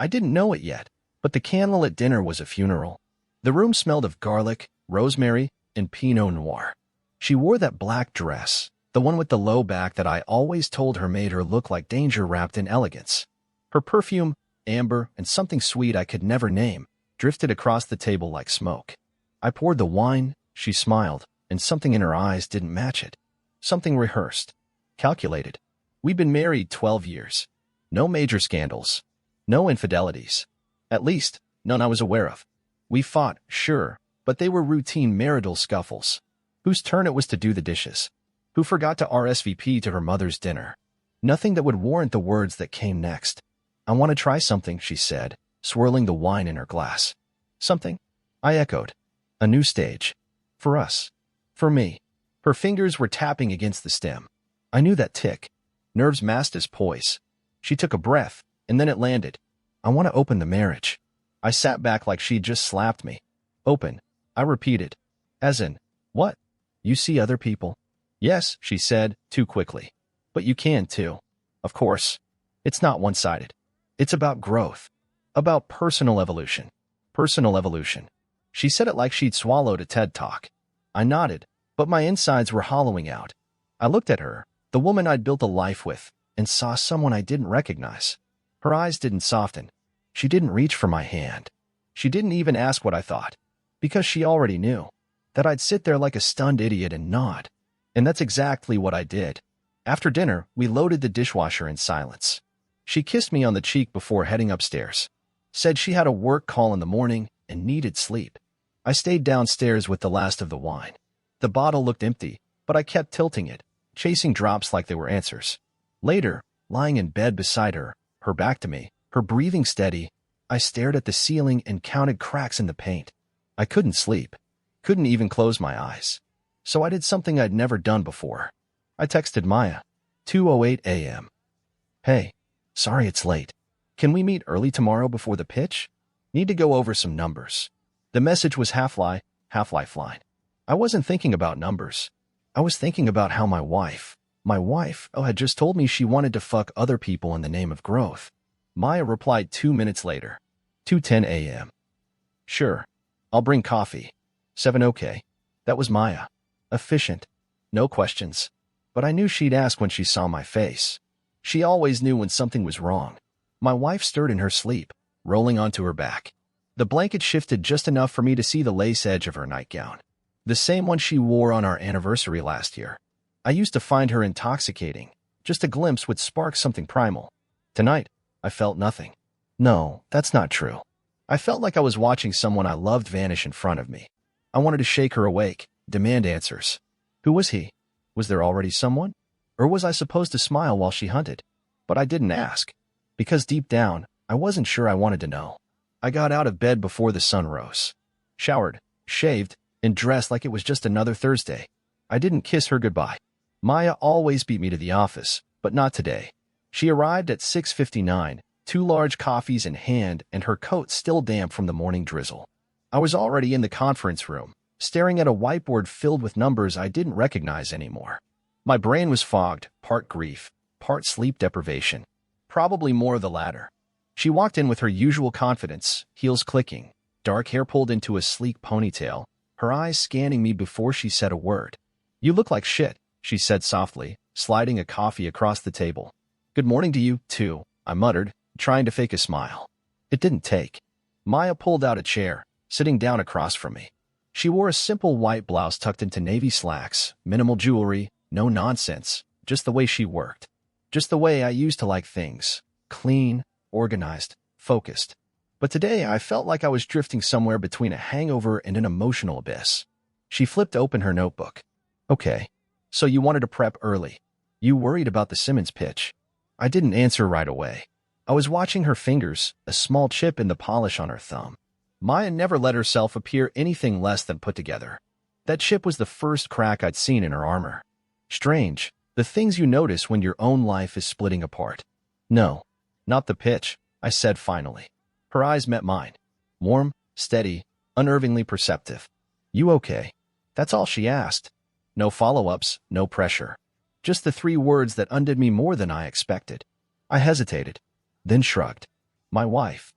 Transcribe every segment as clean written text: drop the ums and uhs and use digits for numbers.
I didn't know it yet, but the candlelit dinner was a funeral. The room smelled of garlic, rosemary, and Pinot Noir. She wore that black dress, the one with the low back that I always told her made her look like danger wrapped in elegance. Her perfume, amber, and something sweet I could never name, drifted across the table like smoke. I poured the wine, she smiled, and something in her eyes didn't match it. Something rehearsed, calculated. We'd been married 12 years. No major scandals. No infidelities. At least, none I was aware of. We fought, sure, but they were routine marital scuffles. Whose turn it was to do the dishes? Who forgot to RSVP to her mother's dinner? Nothing that would warrant the words that came next. I want to try something, she said, swirling the wine in her glass. Something? I echoed. A new stage. For us. For me. Her fingers were tapping against the stem. I knew that tick. Nerves masked as poise. She took a breath, and then it landed. I want to open the marriage. I sat back like she'd just slapped me. Open. I repeated. As in, what? You see other people? Yes, she said, too quickly. But you can too. Of course. It's not one-sided. It's about growth. About personal evolution. Personal evolution. She said it like she'd swallowed a TED Talk. I nodded, but my insides were hollowing out. I looked at her, the woman I'd built a life with, and saw someone I didn't recognize. Her eyes didn't soften. She didn't reach for my hand. She didn't even ask what I thought, because she already knew that I'd sit there like a stunned idiot and nod. And that's exactly what I did. After dinner, we loaded the dishwasher in silence. She kissed me on the cheek before heading upstairs. Said she had a work call in the morning and needed sleep. I stayed downstairs with the last of the wine. The bottle looked empty, but I kept tilting it, chasing drops like they were answers. Later, lying in bed beside her, her back to me, her breathing steady, I stared at the ceiling and counted cracks in the paint. I couldn't sleep. Couldn't even close my eyes. So I did something I'd never done before. I texted Maya. 2:08 a.m. Hey, sorry it's late. Can we meet early tomorrow before the pitch? Need to go over some numbers. The message was half lie, half lifeline. I wasn't thinking about numbers. I was thinking about how my wife, had just told me she wanted to fuck other people in the name of growth. Maya replied 2 minutes later. 2:10 a.m. Sure. I'll bring coffee. 7 okay. That was Maya. Efficient. No questions. But I knew she'd ask when she saw my face. She always knew when something was wrong. My wife stirred in her sleep, rolling onto her back. The blanket shifted just enough for me to see the lace edge of her nightgown. The same one she wore on our anniversary last year. I used to find her intoxicating. Just a glimpse would spark something primal. Tonight, I felt nothing. No, that's not true. I felt like I was watching someone I loved vanish in front of me. I wanted to shake her awake, demand answers. Who was he? Was there already someone? Or was I supposed to smile while she hunted? But I didn't ask. Because deep down, I wasn't sure I wanted to know. I got out of bed before the sun rose. Showered, shaved, and dressed like it was just another Thursday. I didn't kiss her goodbye. Maya always beat me to the office, but not today. She arrived at 6:59, 2 large coffees in hand and her coat still damp from the morning drizzle. I was already in the conference room, staring at a whiteboard filled with numbers I didn't recognize anymore. My brain was fogged, part grief, part sleep deprivation. Probably more of the latter. She walked in with her usual confidence, heels clicking, dark hair pulled into a sleek ponytail, her eyes scanning me before she said a word. You look like shit, she said softly, sliding a coffee across the table. Good morning to you, too, I muttered, trying to fake a smile. It didn't take. Maya pulled out a chair, sitting down across from me. She wore a simple white blouse tucked into navy slacks, minimal jewelry, no nonsense, just the way she worked. Just the way I used to like things. Clean, organized, focused. But today I felt like I was drifting somewhere between a hangover and an emotional abyss. She flipped open her notebook. Okay, so you wanted to prep early. You worried about the Simmons pitch. I didn't answer right away. I was watching her fingers, a small chip in the polish on her thumb. Maya never let herself appear anything less than put together. That chip was the first crack I'd seen in her armor. Strange, the things you notice when your own life is splitting apart. No, not the pitch, I said finally. Her eyes met mine. Warm, steady, unnervingly perceptive. You okay? That's all she asked. No follow-ups, no pressure. Just the 3 words that undid me more than I expected. I hesitated, then shrugged. My wife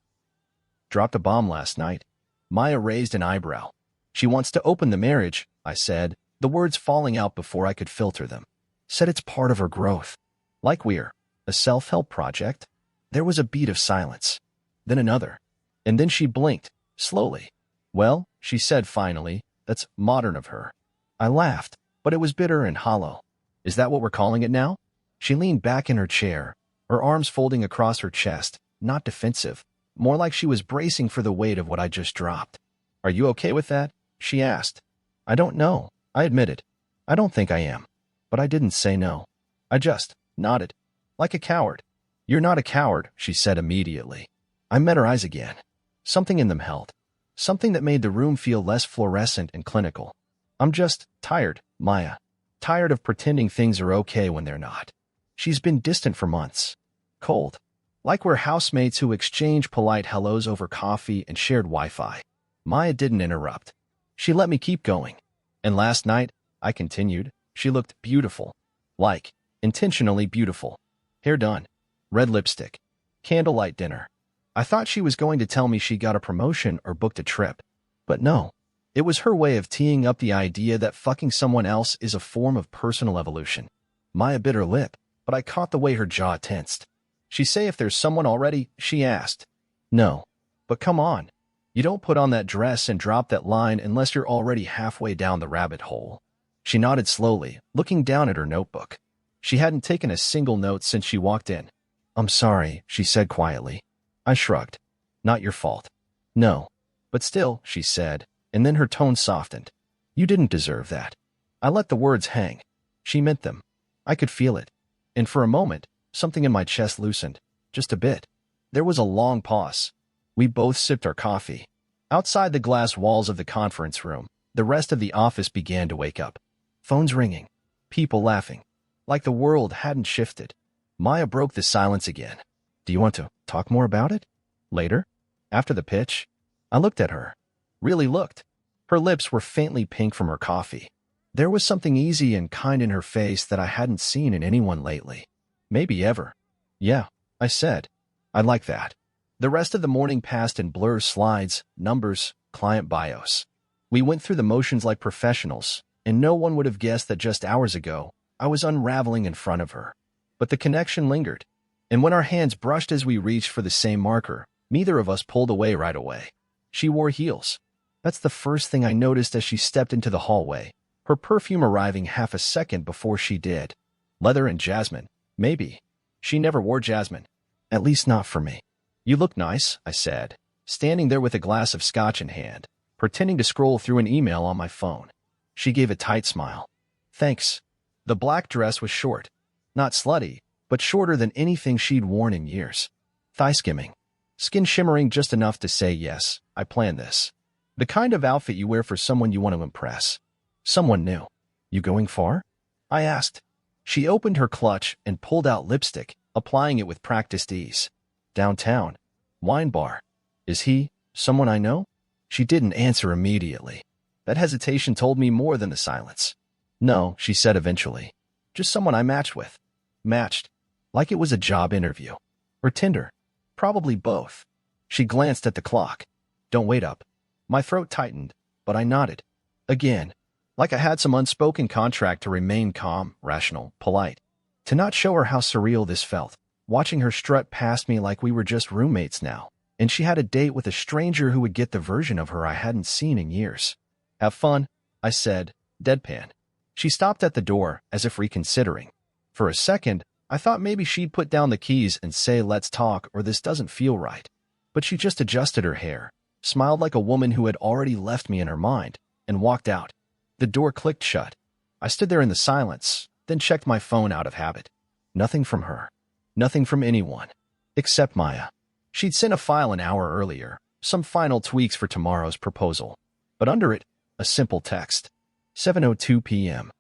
dropped a bomb last night. Maya raised an eyebrow. She wants to open the marriage, I said, the words falling out before I could filter them. Said it's part of her growth. Like we're a self-help project. There was a beat of silence. Then another. And then she blinked, slowly. Well, she said finally, that's modern of her. I laughed, but it was bitter and hollow. Is that what we're calling it now? She leaned back in her chair, her arms folding across her chest, not defensive, more like she was bracing for the weight of what I just dropped. Are you okay with that? She asked. I don't know, I admitted. I don't think I am. But I didn't say no. I just nodded. Like a coward. You're not a coward, she said immediately. I met her eyes again. Something in them held. Something that made the room feel less fluorescent and clinical. I'm just tired, Maya. Tired of pretending things are okay when they're not. She's been distant for months. Cold. Like we're housemates who exchange polite hellos over coffee and shared Wi-Fi. Maya didn't interrupt. She let me keep going. And last night, I continued, she looked beautiful. Like, intentionally beautiful. Hair done. Red lipstick. Candlelight dinner. I thought she was going to tell me she got a promotion or booked a trip. But no. It was her way of teeing up the idea that fucking someone else is a form of personal evolution. Maya bit her lip, but I caught the way her jaw tensed. She say if there's someone already, she asked. No. But come on. You don't put on that dress and drop that line unless you're already halfway down the rabbit hole. She nodded slowly, looking down at her notebook. She hadn't taken a single note since she walked in. I'm sorry, she said quietly. I shrugged. Not your fault. No. But still, she said, and then her tone softened. You didn't deserve that. I let the words hang. She meant them. I could feel it. And for a moment, something in my chest loosened. Just a bit. There was a long pause. We both sipped our coffee. Outside the glass walls of the conference room, the rest of the office began to wake up. Phones ringing. People laughing. Like the world hadn't shifted. Maya broke the silence again. Do you want to talk more about it? Later? After the pitch? I looked at her. Really looked. Her lips were faintly pink from her coffee. There was something easy and kind in her face that I hadn't seen in anyone lately. Maybe ever. Yeah, I said. I like that. The rest of the morning passed in blurs, slides, numbers, client bios. We went through the motions like professionals, and no one would have guessed that just hours ago, I was unraveling in front of her. But the connection lingered. And when our hands brushed as we reached for the same marker, neither of us pulled away right away. She wore heels. That's the first thing I noticed as she stepped into the hallway, her perfume arriving half a second before she did. Leather and jasmine. Maybe. She never wore jasmine. At least not for me. You look nice, I said, standing there with a glass of scotch in hand, pretending to scroll through an email on my phone. She gave a tight smile. Thanks. The black dress was short. Not slutty, but shorter than anything she'd worn in years. Thigh skimming. Skin shimmering just enough to say yes, I planned this. The kind of outfit you wear for someone you want to impress. Someone new. You going far? I asked. She opened her clutch and pulled out lipstick, applying it with practiced ease. Downtown. Wine bar. Is he someone I know? She didn't answer immediately. That hesitation told me more than the silence. No, she said eventually. Just someone I matched with. Matched. Like it was a job interview. Or Tinder. Probably both. She glanced at the clock. Don't wait up. My throat tightened, but I nodded. Again. Like I had some unspoken contract to remain calm, rational, polite. To not show her how surreal this felt. Watching her strut past me like we were just roommates now, and she had a date with a stranger who would get the version of her I hadn't seen in years. Have fun, I said, deadpan. She stopped at the door, as if reconsidering. For a second, I thought maybe she'd put down the keys and say let's talk or this doesn't feel right. But she just adjusted her hair, smiled like a woman who had already left me in her mind, and walked out. The door clicked shut. I stood there in the silence, then checked my phone out of habit. Nothing from her. Nothing from anyone. Except Maya. She'd sent a file an hour earlier, some final tweaks for tomorrow's proposal. But under it, a simple text. 7:02 p.m.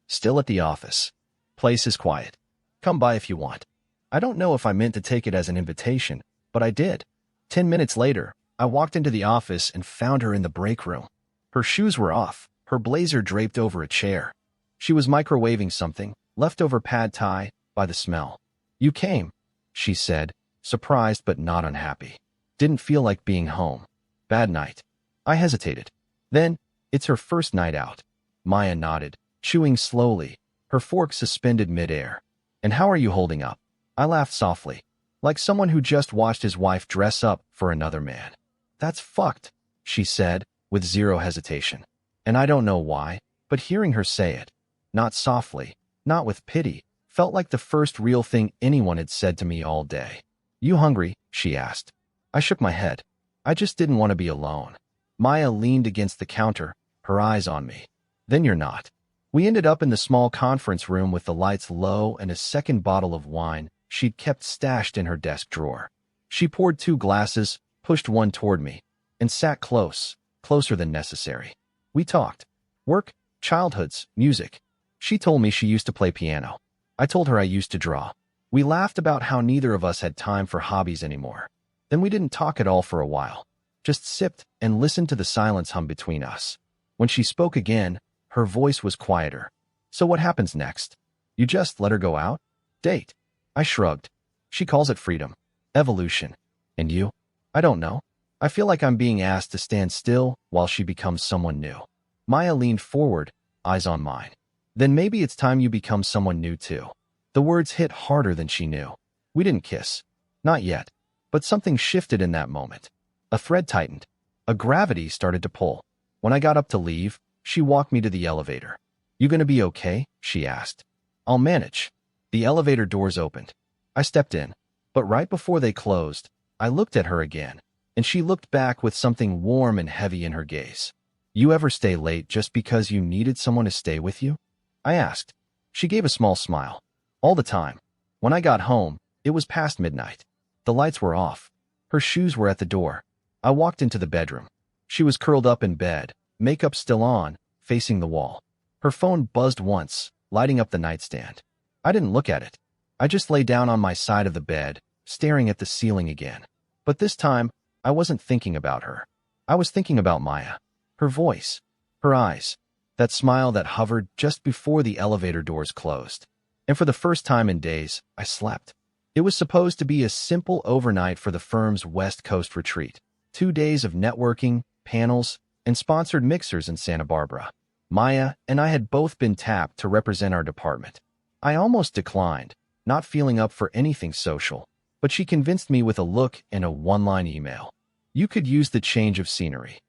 Still at the office. Place is quiet. Come by if you want. I don't know if I meant to take it as an invitation, but I did. 10 minutes later, I walked into the office and found her in the break room. Her shoes were off, her blazer draped over a chair. She was microwaving something, leftover pad thai, by the smell. You came, she said, surprised but not unhappy. Didn't feel like being home. Bad night. I hesitated. Then, it's her first night out. Maya nodded, chewing slowly, her fork suspended midair. And how are you holding up? I laughed softly, like someone who just watched his wife dress up for another man. That's fucked, she said, with zero hesitation. And I don't know why, but hearing her say it, not softly, not with pity, felt like the first real thing anyone had said to me all day. You hungry? She asked. I shook my head. I just didn't want to be alone. Maya leaned against the counter, her eyes on me. Then you're not. We ended up in the small conference room with the lights low and a second bottle of wine she'd kept stashed in her desk drawer. She poured 2 glasses, pushed one toward me, and sat close, closer than necessary. We talked. Work, childhoods, music. She told me she used to play piano. I told her I used to draw. We laughed about how neither of us had time for hobbies anymore. Then we didn't talk at all for a while. Just sipped and listened to the silence hum between us. When she spoke again, her voice was quieter. So what happens next? You just let her go out? Date? I shrugged. She calls it freedom. Evolution. And you? I don't know. I feel like I'm being asked to stand still while she becomes someone new. Maya leaned forward, eyes on mine. Then maybe it's time you become someone new too. The words hit harder than she knew. We didn't kiss. Not yet. But something shifted in that moment. A thread tightened. A gravity started to pull. When I got up to leave, she walked me to the elevator. You gonna be okay? She asked. I'll manage. The elevator doors opened. I stepped in. But right before they closed, I looked at her again, and she looked back with something warm and heavy in her gaze. You ever stay late just because you needed someone to stay with you? I asked. She gave a small smile. All the time. When I got home, it was past midnight. The lights were off. Her shoes were at the door. I walked into the bedroom. She was curled up in bed, makeup still on, facing the wall. Her phone buzzed once, lighting up the nightstand. I didn't look at it. I just lay down on my side of the bed, staring at the ceiling again. But this time, I wasn't thinking about her. I was thinking about Maya. Her voice. Her eyes. That smile that hovered just before the elevator doors closed. And for the first time in days, I slept. It was supposed to be a simple overnight for the firm's West Coast retreat. 2 days of networking, panels, and sponsored mixers in Santa Barbara. Maya and I had both been tapped to represent our department. I almost declined, not feeling up for anything social, but she convinced me with a look and a one-line email. You could use the change of scenery.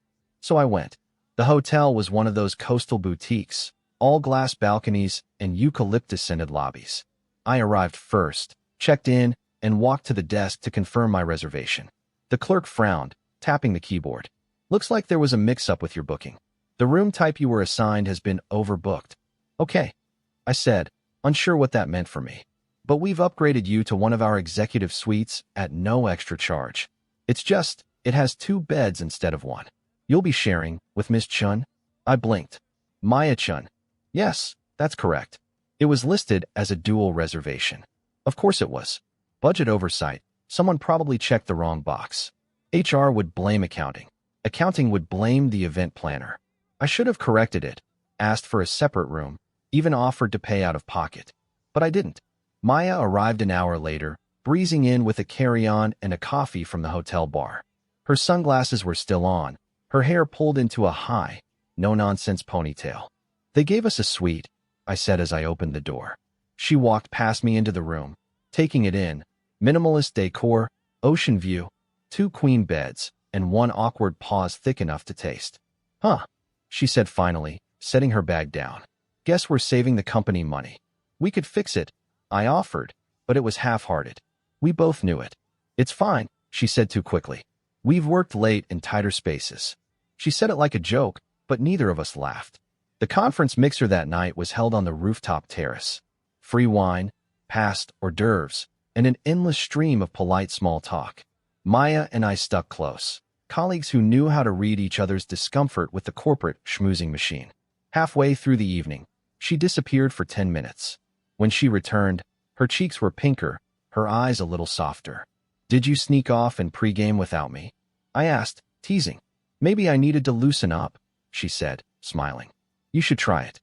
So I went. The hotel was one of those coastal boutiques, all glass balconies and eucalyptus-scented lobbies. I arrived first, checked in, and walked to the desk to confirm my reservation. The clerk frowned, tapping the keyboard. Looks like there was a mix-up with your booking. The room type you were assigned has been overbooked. Okay, I said, unsure what that meant for me. But we've upgraded you to one of our executive suites at no extra charge. It's just, it has 2 beds instead of 1. You'll be sharing with Miss Chun? I blinked. Maya Chun. Yes, that's correct. It was listed as a dual reservation. Of course it was. Budget oversight. Someone probably checked the wrong box. HR would blame accounting. Accounting would blame the event planner. I should have corrected it, asked for a separate room, even offered to pay out of pocket. But I didn't. Maya arrived an hour later, breezing in with a carry-on and a coffee from the hotel bar. Her sunglasses were still on, her hair pulled into a high, no-nonsense ponytail. They gave us a suite, I said as I opened the door. She walked past me into the room, taking it in. Minimalist decor, ocean view, 2 queen beds, and 1 awkward pause thick enough to taste. Huh, she said finally, setting her bag down. Guess we're saving the company money. We could fix it, I offered, but it was half-hearted. We both knew it. It's fine, she said too quickly. We've worked late in tighter spaces. She said it like a joke, but neither of us laughed. The conference mixer that night was held on the rooftop terrace. Free wine, past hors d'oeuvres, and an endless stream of polite small talk. Maya and I stuck close, colleagues who knew how to read each other's discomfort with the corporate schmoozing machine. Halfway through the evening, she disappeared for 10 minutes. When she returned, her cheeks were pinker, her eyes a little softer. Did you sneak off and pregame without me? I asked, teasing. Maybe I needed to loosen up, she said, smiling. You should try it.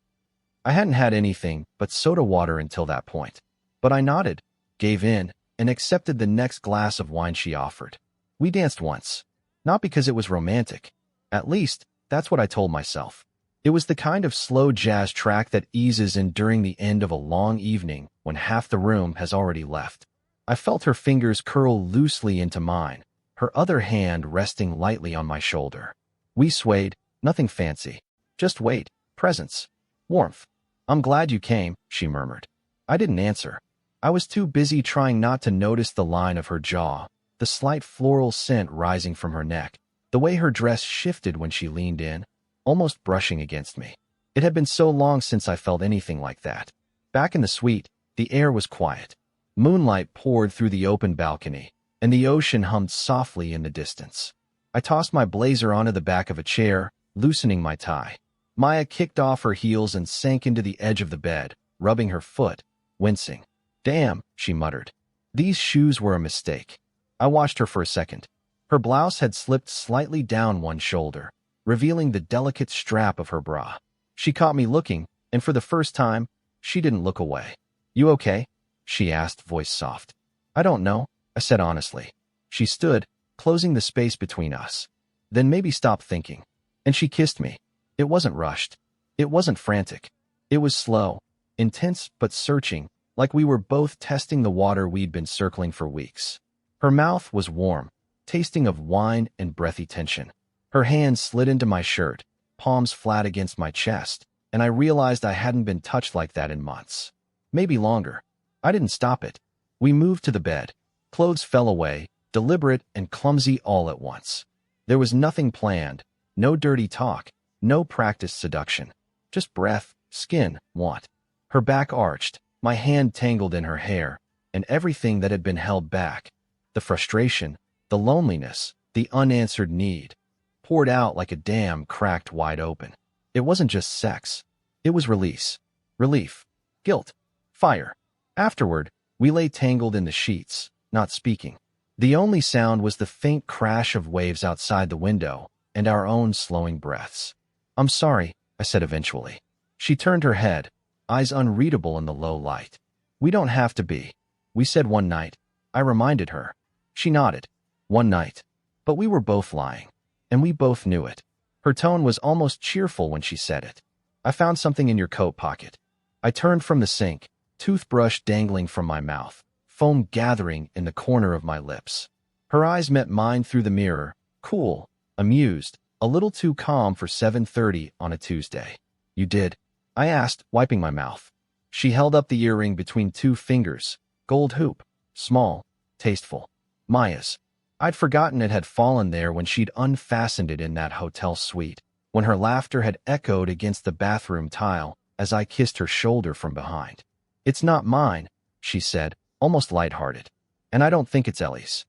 I hadn't had anything but soda water until that point. But I nodded, gave in, and accepted the next glass of wine she offered. We danced once. Not because it was romantic. At least, that's what I told myself. It was the kind of slow jazz track that eases in during the end of a long evening when half the room has already left. I felt her fingers curl loosely into mine, her other hand resting lightly on my shoulder. We swayed, nothing fancy. Just weight, presence, warmth. "I'm glad you came," she murmured. I didn't answer. I was too busy trying not to notice the line of her jaw, the slight floral scent rising from her neck, the way her dress shifted when she leaned in, almost brushing against me. It had been so long since I felt anything like that. Back in the suite, the air was quiet. Moonlight poured through the open balcony, and the ocean hummed softly in the distance. I tossed my blazer onto the back of a chair, loosening my tie. Maya kicked off her heels and sank into the edge of the bed, rubbing her foot, wincing. "Damn," she muttered. These shoes were a mistake. I watched her for a second. Her blouse had slipped slightly down one shoulder, revealing the delicate strap of her bra. She caught me looking, and for the first time, she didn't look away. "You okay?" she asked, voice soft. "I don't know," I said honestly. She stood, closing the space between us. "Then maybe stop thinking." And she kissed me. It wasn't rushed. It wasn't frantic. It was slow, intense but searching, like we were both testing the water we'd been circling for weeks. Her mouth was warm, tasting of wine and breathy tension. Her hand slid into my shirt, palms flat against my chest, and I realized I hadn't been touched like that in months. Maybe longer. I didn't stop it. We moved to the bed. Clothes fell away, deliberate and clumsy all at once. There was nothing planned, no dirty talk, no practiced seduction. Just breath, skin, want. Her back arched, my hand tangled in her hair, and everything that had been held back, the frustration, the loneliness, the unanswered need, poured out like a dam cracked wide open. It wasn't just sex. It was release, relief, guilt, fire. Afterward, we lay tangled in the sheets, not speaking. The only sound was the faint crash of waves outside the window and our own slowing breaths. "I'm sorry," I said eventually. She turned her head, eyes unreadable in the low light. "We don't have to be," we said one night. I reminded her. She nodded. One night. But we were both lying. And we both knew it. Her tone was almost cheerful when she said it. "I found something in your coat pocket." I turned from the sink, toothbrush dangling from my mouth, foam gathering in the corner of my lips. Her eyes met mine through the mirror, cool, amused, a little too calm for 7:30 on a Tuesday. "You did?" I asked, wiping my mouth. She held up the earring between two fingers, gold hoop, small, tasteful. Maya's. I'd forgotten it had fallen there when she'd unfastened it in that hotel suite, when her laughter had echoed against the bathroom tile as I kissed her shoulder from behind. "It's not mine," she said, almost lighthearted. "And I don't think it's Ellie's."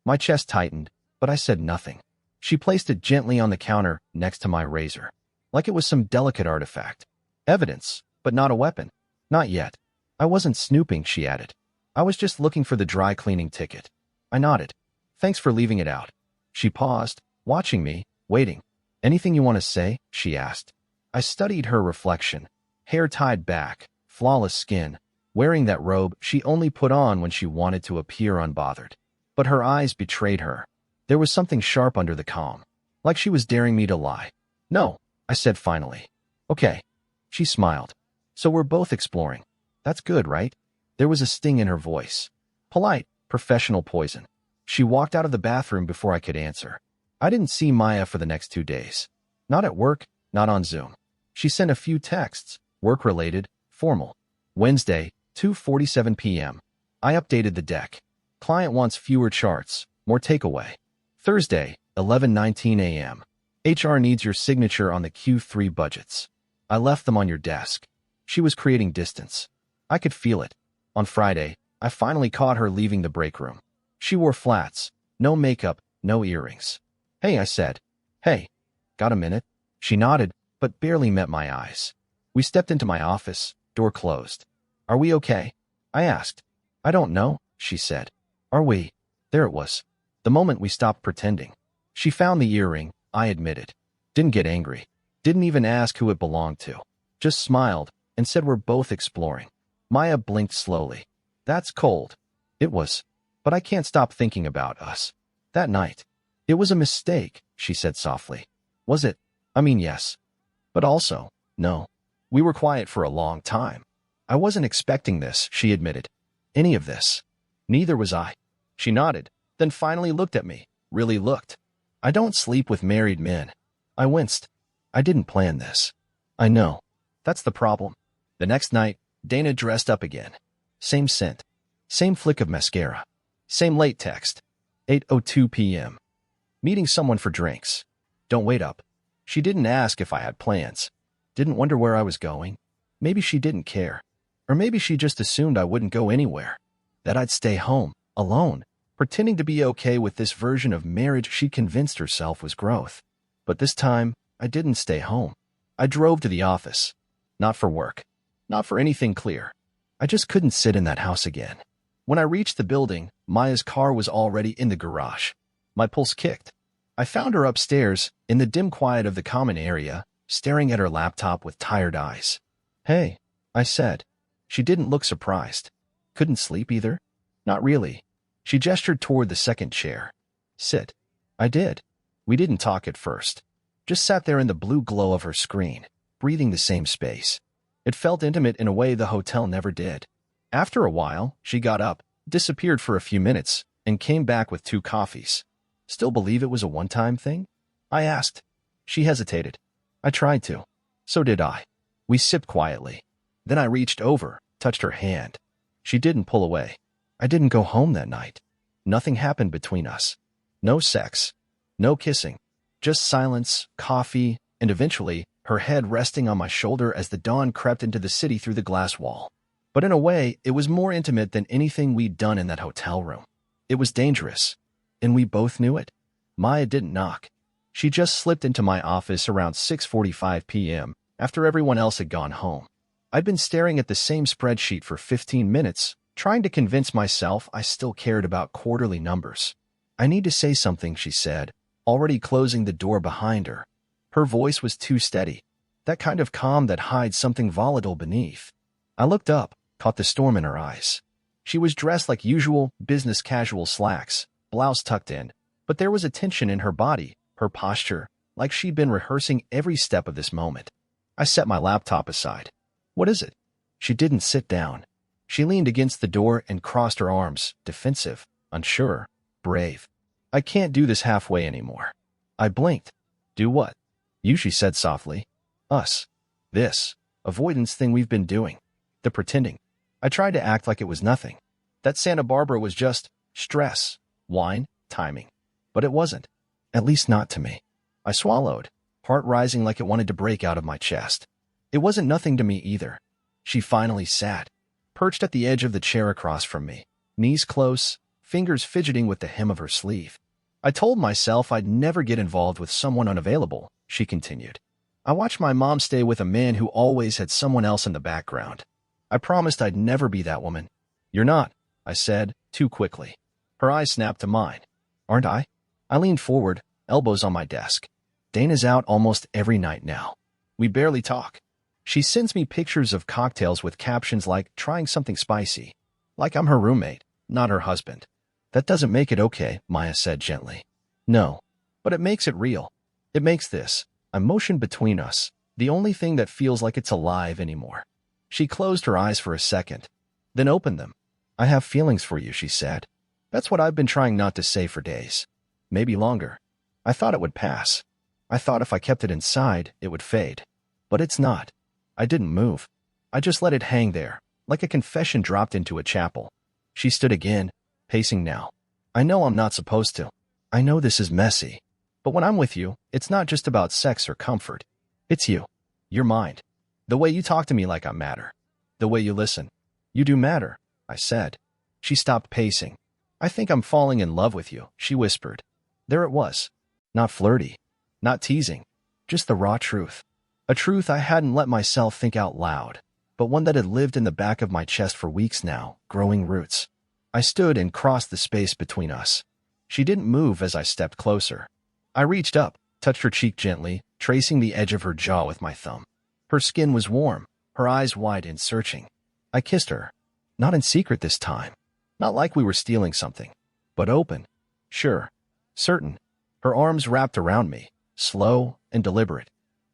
My chest tightened, but I said nothing. She placed it gently on the counter next to my razor, like it was some delicate artifact. "Evidence, but not a weapon." "Not yet." "I wasn't snooping," she added. "I was just looking for the dry cleaning ticket." I nodded. "Thanks for leaving it out." She paused, watching me, waiting. "Anything you want to say?" she asked. I studied her reflection. Hair tied back, flawless skin, wearing that robe she only put on when she wanted to appear unbothered. But her eyes betrayed her. There was something sharp under the calm, like she was daring me to lie. "No," I said finally. "Okay." She smiled. "So we're both exploring. That's good, right?" There was a sting in her voice. Polite, professional poison. She walked out of the bathroom before I could answer. I didn't see Maya for the next 2 days. Not at work, not on Zoom. She sent a few texts, work-related, formal. Wednesday, 2:47 p.m. I updated the deck. Client wants fewer charts, more takeaway. Thursday, 11:19 a.m. HR needs your signature on the Q3 budgets. I left them on your desk. She was creating distance. I could feel it. On Friday, I finally caught her leaving the break room. She wore flats, no makeup, no earrings. "Hey," I said. "Hey, got a minute?" She nodded, but barely met my eyes. We stepped into my office, door closed. "Are we okay?" I asked. "I don't know," she said. "Are we?" There it was. The moment we stopped pretending. She found the earring, I admitted. Didn't get angry. Didn't even ask who it belonged to. Just smiled and said we're both exploring. Maya blinked slowly. "That's cold." It was. but I can't stop thinking about us. That night. It was a mistake, she said softly. Was it? I mean, yes. But also, no. We were quiet for a long time. I wasn't expecting this, she admitted. Any of this. Neither was I. She nodded, then finally looked at me. Really looked. I don't sleep with married men. I winced. I didn't plan this. I know. That's the problem. The next night, Dana dressed up again. Same scent. Same flick of mascara. Same late text. 8:02 p.m. Meeting someone for drinks. Don't wait up. She didn't ask if I had plans. Didn't wonder where I was going. Maybe she didn't care. Or maybe she just assumed I wouldn't go anywhere. That I'd stay home, alone, pretending to be okay with this version of marriage she convinced herself was growth. But this time, I didn't stay home. I drove to the office. Not for work. Not for anything clear. I just couldn't sit in that house again. When I reached the building, Maya's car was already in the garage. My pulse kicked. I found her upstairs, in the dim quiet of the common area, staring at her laptop with tired eyes. Hey, I said. She didn't look surprised. Couldn't sleep either? Not really. She gestured toward the second chair. Sit. I did. We didn't talk at first. Just sat there in the blue glow of her screen, breathing the same space. It felt intimate in a way the hotel never did. After a while, she got up, disappeared for a few minutes, and came back with 2 coffees. Still believe it was a one-time thing? I asked. She hesitated. I tried to. So did I. We sipped quietly. Then I reached over, touched her hand. She didn't pull away. I didn't go home that night. Nothing happened between us. No sex. No kissing. Just silence, coffee, and eventually, her head resting on my shoulder as the dawn crept into the city through the glass wall. But in a way, it was more intimate than anything we'd done in that hotel room. It was dangerous. And we both knew it. Maya didn't knock. She just slipped into my office around 6:45 p.m. after everyone else had gone home. I'd been staring at the same spreadsheet for 15 minutes, trying to convince myself I still cared about quarterly numbers. I need to say something, she said, already closing the door behind her. Her voice was too steady, that kind of calm that hides something volatile beneath. I looked up, caught the storm in her eyes. She was dressed like usual, business casual slacks, blouse tucked in, but there was a tension in her body, her posture, like she'd been rehearsing every step of this moment. I set my laptop aside. What is it? She didn't sit down. She leaned against the door and crossed her arms, defensive, unsure, brave. I can't do this halfway anymore. I blinked. Do what? You, she said softly. Us. This. Avoidance thing we've been doing. The pretending. I tried to act like it was nothing. That Santa Barbara was just stress, wine, timing. But it wasn't. At least not to me. I swallowed, heart rising like it wanted to break out of my chest. It wasn't nothing to me either. She finally sat, perched at the edge of the chair across from me, knees close, fingers fidgeting with the hem of her sleeve. I told myself I'd never get involved with someone unavailable, she continued. I watched my mom stay with a man who always had someone else in the background. I promised I'd never be that woman. You're not, I said, too quickly. Her eyes snapped to mine. Aren't I? I leaned forward, elbows on my desk. Dana's out almost every night now. We barely talk. She sends me pictures of cocktails with captions like trying something spicy. Like I'm her roommate, not her husband. That doesn't make it okay, Maya said gently. No, but it makes it real. It makes this, emotion between us, the only thing that feels like it's alive anymore. She closed her eyes for a second, then opened them. I have feelings for you, she said. That's what I've been trying not to say for days. Maybe longer. I thought it would pass. I thought if I kept it inside, it would fade. But it's not. I didn't move. I just let it hang there, like a confession dropped into a chapel. She stood again, pacing now. I know I'm not supposed to. I know this is messy. But when I'm with you, it's not just about sex or comfort. It's you. Your mind. The way you talk to me like I matter. The way you listen. You do matter, I said. She stopped pacing. I think I'm falling in love with you, she whispered. There it was. Not flirty. Not teasing. Just the raw truth. A truth I hadn't let myself think out loud, but one that had lived in the back of my chest for weeks now, growing roots. I stood and crossed the space between us. She didn't move as I stepped closer. I reached up, touched her cheek gently, tracing the edge of her jaw with my thumb. Her skin was warm, her eyes wide and searching. I kissed her. Not in secret this time. Not like we were stealing something, but open. Sure. Certain. Her arms wrapped around me, slow and deliberate.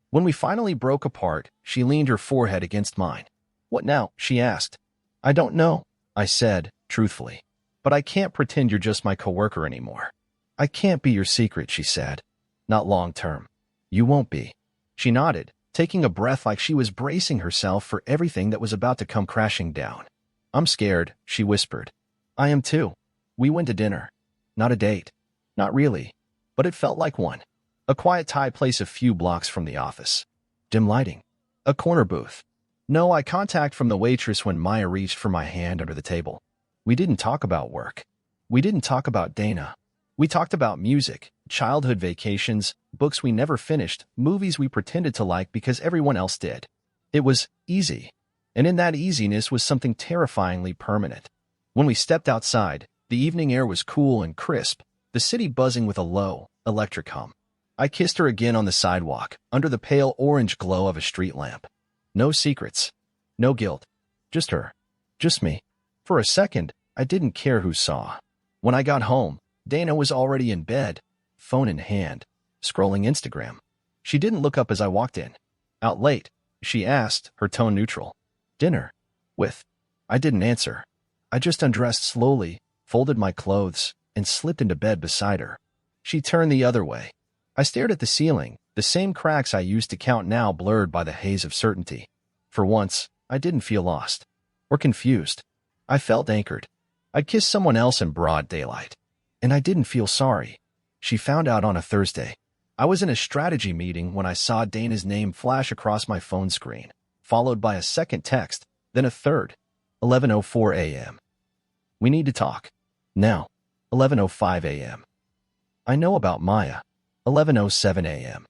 When we finally broke apart, she leaned her forehead against mine. What now? She asked. I don't know, I said, truthfully. But I can't pretend you're just my coworker anymore. I can't be your secret, she said. Not long term. You won't be. She nodded, taking a breath like she was bracing herself for everything that was about to come crashing down. I'm scared, she whispered. I am too. We went to dinner. Not a date. Not really. But it felt like one. A quiet Thai place a few blocks from the office. Dim lighting. A corner booth. No eye contact from the waitress when Maya reached for my hand under the table. We didn't talk about work. We didn't talk about Dana. We talked about music, childhood vacations, books we never finished, movies we pretended to like because everyone else did. It was easy. And in that easiness was something terrifyingly permanent. When we stepped outside, the evening air was cool and crisp, the city buzzing with a low, electric hum. I kissed her again on the sidewalk, under the pale orange glow of a street lamp. No secrets. No guilt. Just her. Just me. For a second, I didn't care who saw. When I got home, Dana was already in bed, phone in hand, scrolling Instagram. She didn't look up as I walked in. Out late, she asked, her tone neutral. Dinner. With. I didn't answer. I just undressed slowly, folded my clothes, and slipped into bed beside her. She turned the other way. I stared at the ceiling, the same cracks I used to count now blurred by the haze of certainty. For once, I didn't feel lost. Or confused. I felt anchored. I'd kissed someone else in broad daylight. And I didn't feel sorry. She found out on a Thursday. I was in a strategy meeting when I saw Dana's name flash across my phone screen, followed by a second text, then a third. 11:04 a.m. We need to talk. Now. 11:05 a.m. I know about Maya. 11:07 a.m.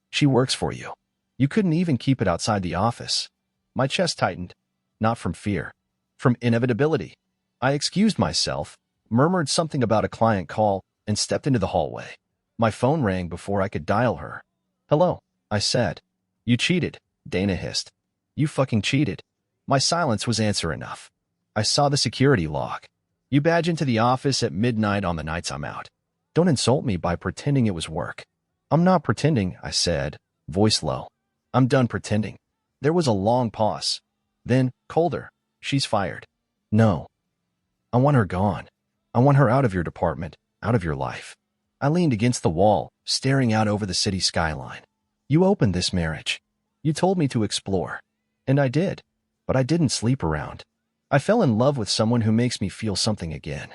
She works for you. You couldn't even keep it outside the office. My chest tightened. Not from fear. From inevitability. I excused myself, murmured something about a client call, and stepped into the hallway. My phone rang before I could dial her. Hello, I said. You cheated, Dana hissed. You fucking cheated. My silence was answer enough. I saw the security log. You badge into the office at midnight on the nights I'm out. Don't insult me by pretending it was work. I'm not pretending, I said, voice low. I'm done pretending. There was a long pause. Then, colder, she's fired. No. I want her gone. I want her out of your department, out of your life. I leaned against the wall, staring out over the city skyline. You opened this marriage. You told me to explore. And I did. But I didn't sleep around. I fell in love with someone who makes me feel something again.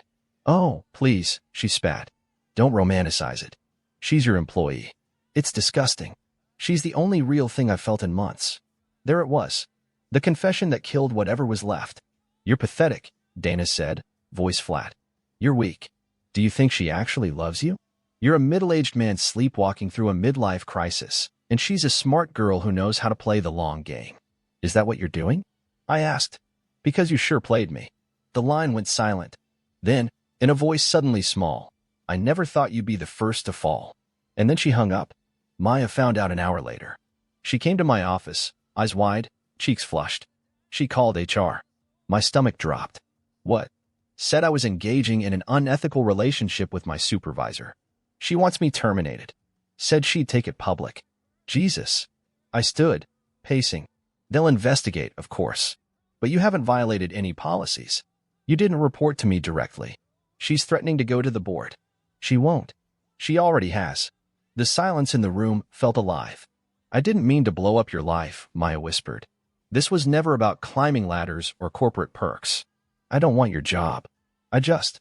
Oh, please, she spat. Don't romanticize it. She's your employee. It's disgusting. She's the only real thing I've felt in months. There it was. The confession that killed whatever was left. You're pathetic, Dana said, voice flat. You're weak. Do you think she actually loves you? You're a middle-aged man sleepwalking through a midlife crisis, and she's a smart girl who knows how to play the long game. Is that what you're doing? I asked. Because you sure played me. The line went silent. Then, in a voice suddenly small, I never thought you'd be the first to fall. And then she hung up. Maya found out an hour later. She came to my office, eyes wide, cheeks flushed. She called HR. My stomach dropped. What? Said I was engaging in an unethical relationship with my supervisor. She wants me terminated. Said she'd take it public. Jesus. I stood, pacing. They'll investigate, of course. But you haven't violated any policies. You didn't report to me directly. She's threatening to go to the board. She won't. She already has. The silence in the room felt alive. I didn't mean to blow up your life, Maya whispered. This was never about climbing ladders or corporate perks. I don't want your job. I just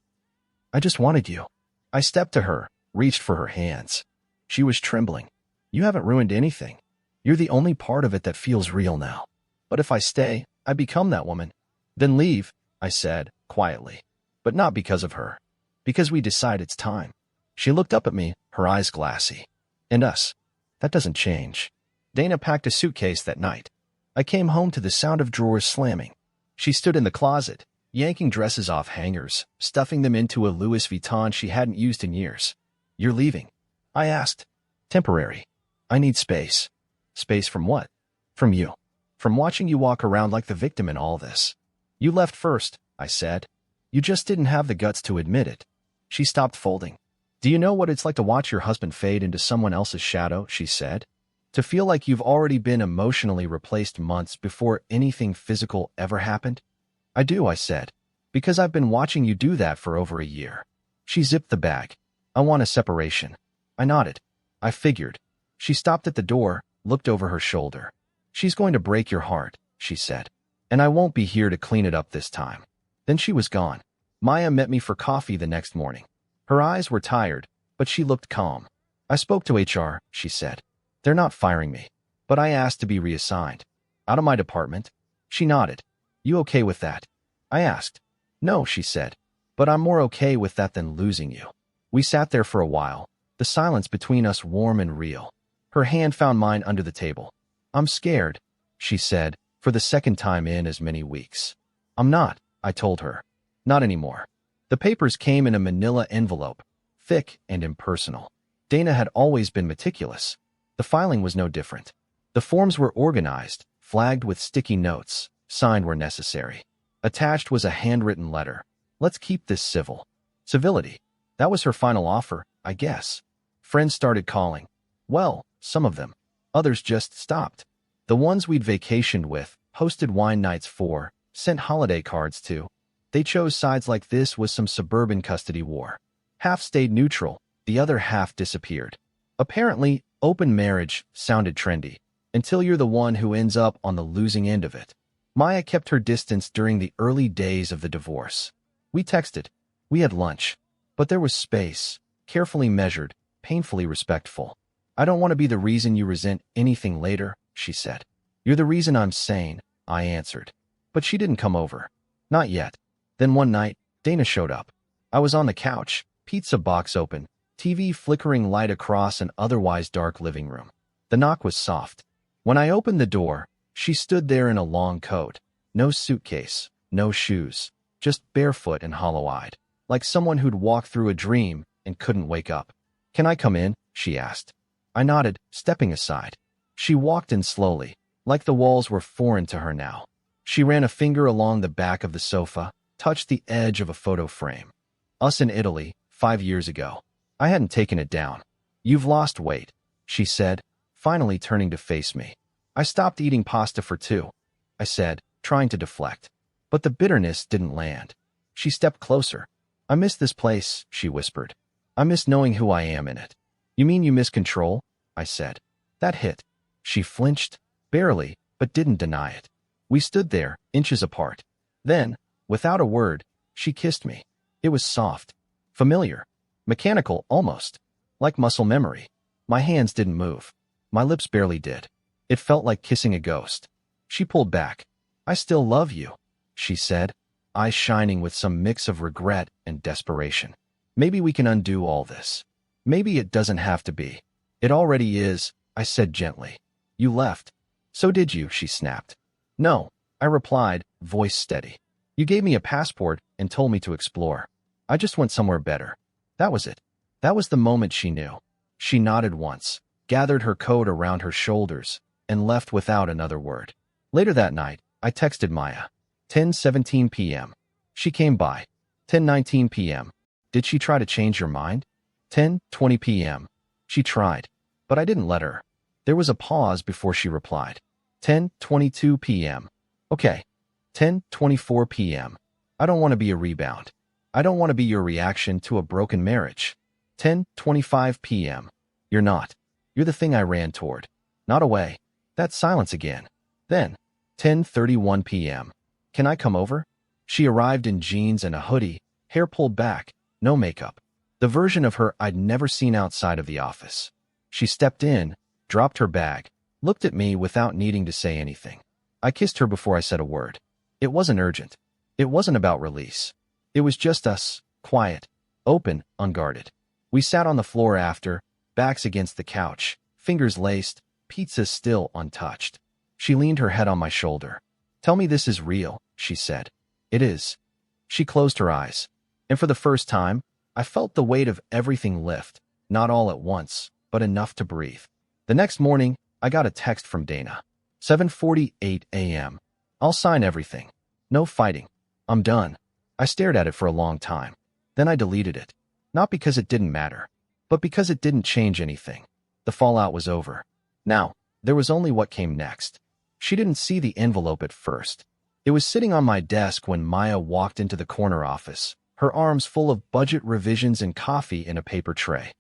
wanted you. I stepped to her, reached for her hands. She was trembling. You haven't ruined anything. You're the only part of it that feels real now. But if I stay, I become that woman. Then leave, I said, quietly. But not because of her. Because we decide it's time. She looked up at me, her eyes glassy. And us. That doesn't change. Dana packed a suitcase that night. I came home to the sound of drawers slamming. She stood in the closet, yanking dresses off hangers, stuffing them into a Louis Vuitton she hadn't used in years. You're leaving? I asked. Temporary. I need space. Space from what? From you. From watching you walk around like the victim in all this. You left first, I said. You just didn't have the guts to admit it. She stopped folding. Do you know what it's like to watch your husband fade into someone else's shadow? She said. To feel like you've already been emotionally replaced months before anything physical ever happened? I do, I said. Because I've been watching you do that for over a year. She zipped the bag. I want a separation. I nodded. I figured. She stopped at the door, looked over her shoulder. She's going to break your heart, she said. And I won't be here to clean it up this time. Then she was gone. Maya met me for coffee the next morning. Her eyes were tired, but she looked calm. I spoke to HR, she said. They're not firing me. But I asked to be reassigned. Out of my department? She nodded. You okay with that? I asked. No, she said. But I'm more okay with that than losing you. We sat there for a while, the silence between us warm and real. Her hand found mine under the table. I'm scared, she said, for the second time in as many weeks. I'm not, I told her. Not anymore. The papers came in a manila envelope, thick and impersonal. Dana had always been meticulous. The filing was no different. The forms were organized, flagged with sticky notes, signed where necessary. Attached was a handwritten letter. Let's keep this civil. Civility. That was her final offer, I guess. Friends started calling. Well, some of them. Others just stopped. The ones we'd vacationed with, hosted wine nights for, sent holiday cards to. They chose sides like this was some suburban custody war. Half stayed neutral, the other half disappeared. Apparently, open marriage sounded trendy, until you're the one who ends up on the losing end of it. Maya kept her distance during the early days of the divorce. We texted. We had lunch. But there was space, carefully measured, painfully respectful. I don't want to be the reason you resent anything later, she said. You're the reason I'm sane, I answered. But she didn't come over. Not yet. Then one night, Dana showed up. I was on the couch, pizza box open, TV flickering light across an otherwise dark living room. The knock was soft. When I opened the door, she stood there in a long coat. No suitcase, no shoes, just barefoot and hollow-eyed, like someone who'd walked through a dream and couldn't wake up. Can I come in? She asked. I nodded, stepping aside. She walked in slowly, like the walls were foreign to her now. She ran a finger along the back of the sofa, touched the edge of a photo frame. Us in Italy, 5 years ago. I hadn't taken it down. You've lost weight, she said, finally turning to face me. I stopped eating pasta for 2, I said, trying to deflect. But the bitterness didn't land. She stepped closer. I miss this place, she whispered. I miss knowing who I am in it. You mean you miss control? I said. That hit. She flinched, barely, but didn't deny it. We stood there, inches apart. Then, without a word, she kissed me. It was soft, familiar, mechanical almost, like muscle memory. My hands didn't move. My lips barely did. It felt like kissing a ghost. She pulled back. I still love you, she said, eyes shining with some mix of regret and desperation. Maybe we can undo all this. Maybe it doesn't have to be. It already is, I said gently. You left. So did you, she snapped. No, I replied, voice steady. You gave me a passport and told me to explore. I just went somewhere better. That was it. That was the moment she knew. She nodded once, gathered her coat around her shoulders, and left without another word. Later that night, I texted Maya. 10:17 p.m. She came by. 10:19 p.m. Did she try to change your mind? 10:20 p.m. She tried, but I didn't let her. There was a pause before she replied. 10:22 p.m. Okay. 10:24 p.m. I don't want to be a rebound. I don't want to be your reaction to a broken marriage. 10:25 p.m. You're not. You're the thing I ran toward. Not away. That silence again. Then, 10:31 p.m. Can I come over? She arrived in jeans and a hoodie, hair pulled back, no makeup. The version of her I'd never seen outside of the office. She stepped in, dropped her bag, looked at me without needing to say anything. I kissed her before I said a word. It wasn't urgent. It wasn't about release. It was just us, quiet, open, unguarded. We sat on the floor after, backs against the couch, fingers laced, pizza still untouched. She leaned her head on my shoulder. Tell me this is real, she said. It is. She closed her eyes. And for the first time, I felt the weight of everything lift, not all at once, but enough to breathe. The next morning, I got a text from Dana. 7:48 a.m. I'll sign everything. No fighting. I'm done. I stared at it for a long time. Then I deleted it. Not because it didn't matter, but because it didn't change anything. The fallout was over. Now, there was only what came next. She didn't see the envelope at first. It was sitting on my desk when Maya walked into the corner office, her arms full of budget revisions and coffee in a paper tray.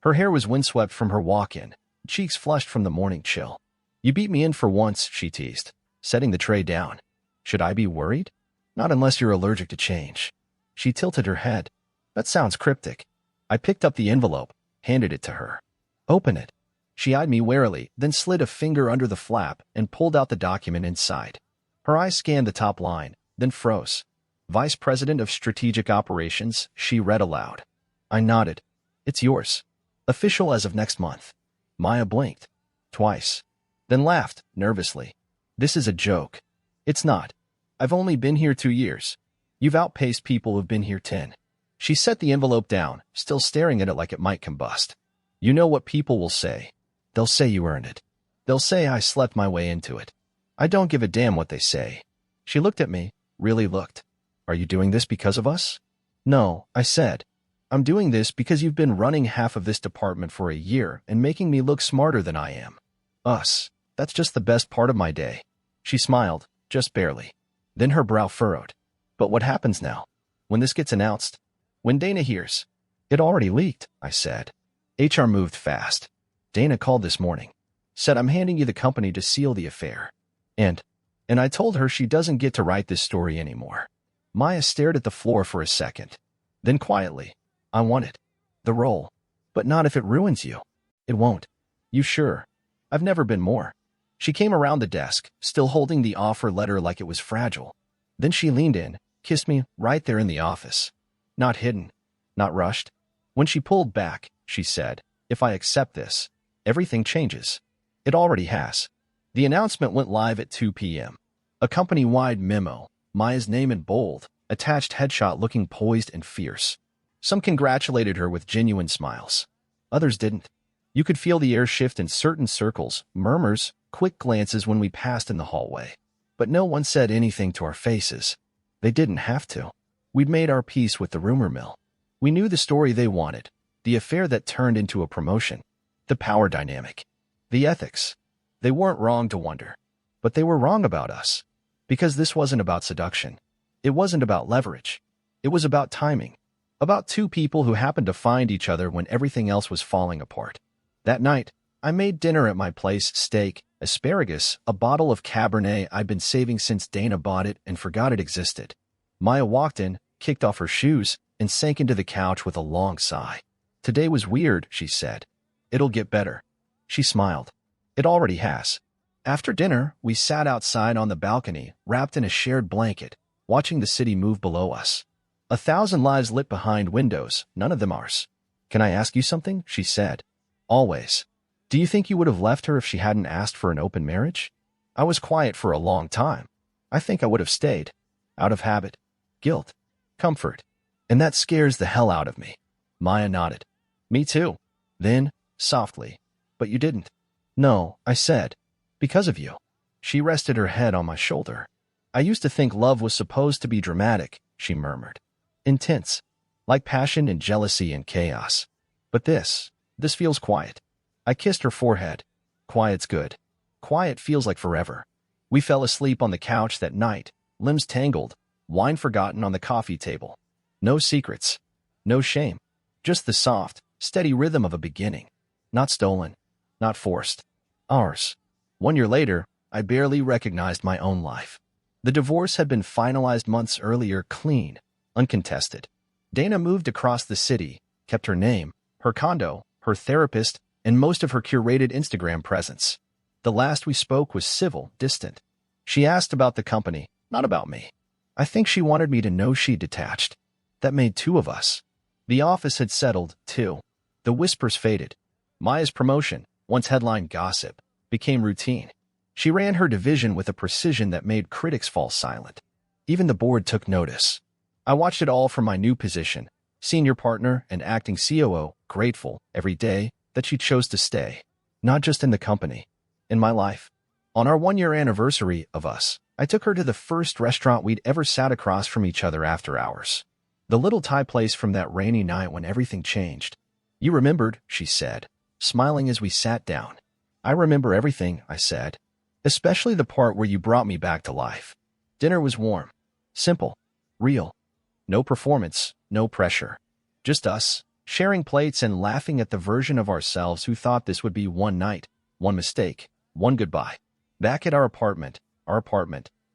Her hair was windswept from her walk-in, cheeks flushed from the morning chill. "You beat me in for once," she teased, setting the tray down. "Should I be worried?" "Not unless you're allergic to change." She tilted her head. "That sounds cryptic." I picked up the envelope, handed it to her. "Open it." She eyed me warily, then slid a finger under the flap and pulled out the document inside. Her eyes scanned the top line, then froze. "Vice President of Strategic Operations," she read aloud. I nodded. "It's yours. Official as of next month." Maya blinked. Twice. Then laughed, nervously. "This is a joke." "It's not. I've only been here 2 years. You've outpaced people who've been here 10. She set the envelope down, still staring at it like it might combust. "You know what people will say. They'll say you earned it. They'll say I slept my way into it. I don't give a damn what they say." She looked at me, really looked. "Are you doing this because of us?" "No," I said. "I'm doing this because you've been running half of this department for a year and making me look smarter than I am. Us. That's just the best part of my day." She smiled, just barely. Then her brow furrowed. "But what happens now? When this gets announced? When Dana hears?" "It already leaked," I said. HR moved fast. Dana called this morning. Said, "I'm handing you the company to seal the affair." And I told her she doesn't get to write this story anymore. Maya stared at the floor for a second. Then quietly, "I want it. The role. But not if it ruins you." "It won't." "You sure?" "I've never been more." She came around the desk, still holding the offer letter like it was fragile. Then she leaned in, kissed me right there in the office. Not hidden. Not rushed. When she pulled back, she said, "If I accept this, everything changes." It already has. The announcement went live at 2 p.m. A company-wide memo, Maya's name in bold, attached headshot looking poised and fierce. Some congratulated her with genuine smiles. Others didn't. You could feel the air shift in certain circles, murmurs, quick glances when we passed in the hallway. But no one said anything to our faces. They didn't have to. We'd made our peace with the rumor mill. We knew the story they wanted, the affair that turned into a promotion, the power dynamic, the ethics. They weren't wrong to wonder. But they were wrong about us. Because this wasn't about seduction. It wasn't about leverage. It was about timing. About two people who happened to find each other when everything else was falling apart. That night, I made dinner at my place: steak, asparagus, a bottle of Cabernet I'd been saving since Dana bought it and forgot it existed. Maya walked in, kicked off her shoes, and sank into the couch with a long sigh. "Today was weird," she said. "It'll get better." She smiled. "It already has." After dinner, we sat outside on the balcony, wrapped in a shared blanket, watching the city move below us. 1,000 lives lit behind windows, none of them ours. "Can I ask you something?" she said. "Always." "Do you think you would have left her if she hadn't asked for an open marriage?" I was quiet for a long time. I think I would have stayed. Out of habit. Guilt. Comfort. And that scares the hell out of me. Maya nodded. "Me too." Then, softly, "But you didn't." "No," I said. "Because of you." She rested her head on my shoulder. "I used to think love was supposed to be dramatic," she murmured. "Intense. Like passion and jealousy and chaos. But this feels quiet." I kissed her forehead. "Quiet's good. Quiet feels like forever." We fell asleep on the couch that night, limbs tangled, wine forgotten on the coffee table. No secrets. No shame. Just the soft, steady rhythm of a beginning. Not stolen. Not forced. Ours. 1 year later, I barely recognized my own life. The divorce had been finalized months earlier, clean, uncontested. Dana moved across the city, kept her name, her condo, her therapist, and most of her curated Instagram presence. The last we spoke was civil, distant. She asked about the company, not about me. I think she wanted me to know she'd detached. That made 2 of us. The office had settled, too. The whispers faded. Maya's promotion, once headline gossip, became routine. She ran her division with a precision that made critics fall silent. Even the board took notice. I watched it all from my new position, senior partner and acting COO, grateful, every day, that she chose to stay. Not just in the company. In my life. On our 1-year anniversary of us, I took her to the first restaurant we'd ever sat across from each other after hours. The little Thai place from that rainy night when everything changed. You remembered, she said, smiling as we sat down. I remember everything, I said, especially the part where you brought me back to life. Dinner was warm, simple, real. No performance, no pressure. Just us, sharing plates and laughing at the version of ourselves who thought this would be one night, one mistake, one goodbye. Back at our apartment,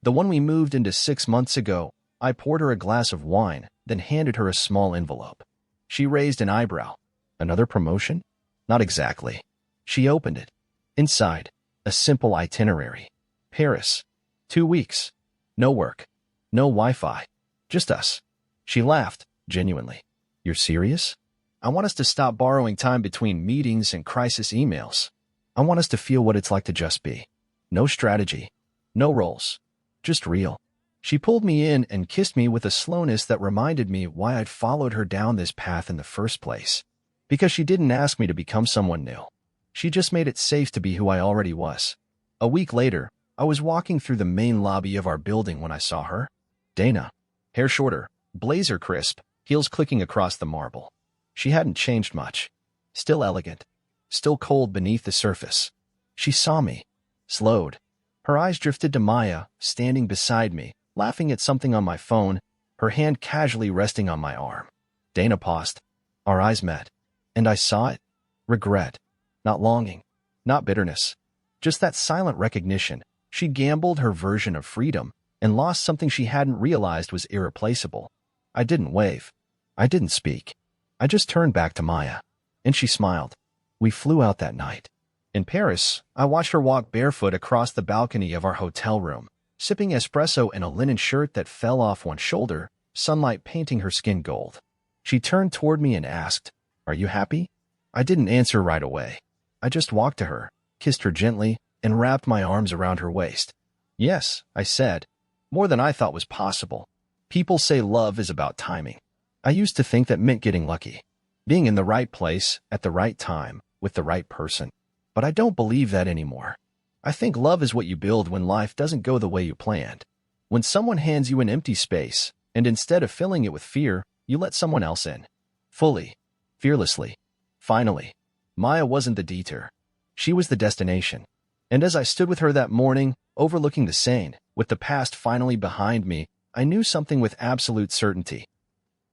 the one we moved into 6 months ago, I poured her a glass of wine, then handed her a small envelope. She raised an eyebrow. Another promotion? Not exactly. She opened it. Inside, a simple itinerary. Paris. 2 weeks. No work. No Wi-Fi. Just us. She laughed, genuinely. You're serious? I want us to stop borrowing time between meetings and crisis emails. I want us to feel what it's like to just be. No strategy. No roles. Just real. She pulled me in and kissed me with a slowness that reminded me why I'd followed her down this path in the first place. Because she didn't ask me to become someone new. She just made it safe to be who I already was. A week later, I was walking through the main lobby of our building when I saw her. Dana. Hair shorter, blazer crisp, heels clicking across the marble. She hadn't changed much. Still elegant. Still cold beneath the surface. She saw me. Slowed. Her eyes drifted to Maya, standing beside me, laughing at something on my phone, her hand casually resting on my arm. Dana paused. Our eyes met. And I saw it. Regret. Not longing. Not bitterness. Just that silent recognition. She gambled her version of freedom and lost something she hadn't realized was irreplaceable. I didn't wave. I didn't speak. I just turned back to Maya. And she smiled. We flew out that night. In Paris, I watched her walk barefoot across the balcony of our hotel room, sipping espresso in a linen shirt that fell off one shoulder, sunlight painting her skin gold. She turned toward me and asked, Are you happy? I didn't answer right away. I just walked to her, kissed her gently, and wrapped my arms around her waist. Yes, I said. More than I thought was possible. People say love is about timing. I used to think that meant getting lucky. Being in the right place, at the right time, with the right person. But I don't believe that anymore. I think love is what you build when life doesn't go the way you planned. When someone hands you an empty space, and instead of filling it with fear, you let someone else in. Fully. Fearlessly. Finally. Maya wasn't the detour. She was the destination. And as I stood with her that morning, overlooking the Seine, with the past finally behind me, I knew something with absolute certainty.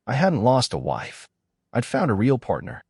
I hadn't lost a wife. I'd found a real partner.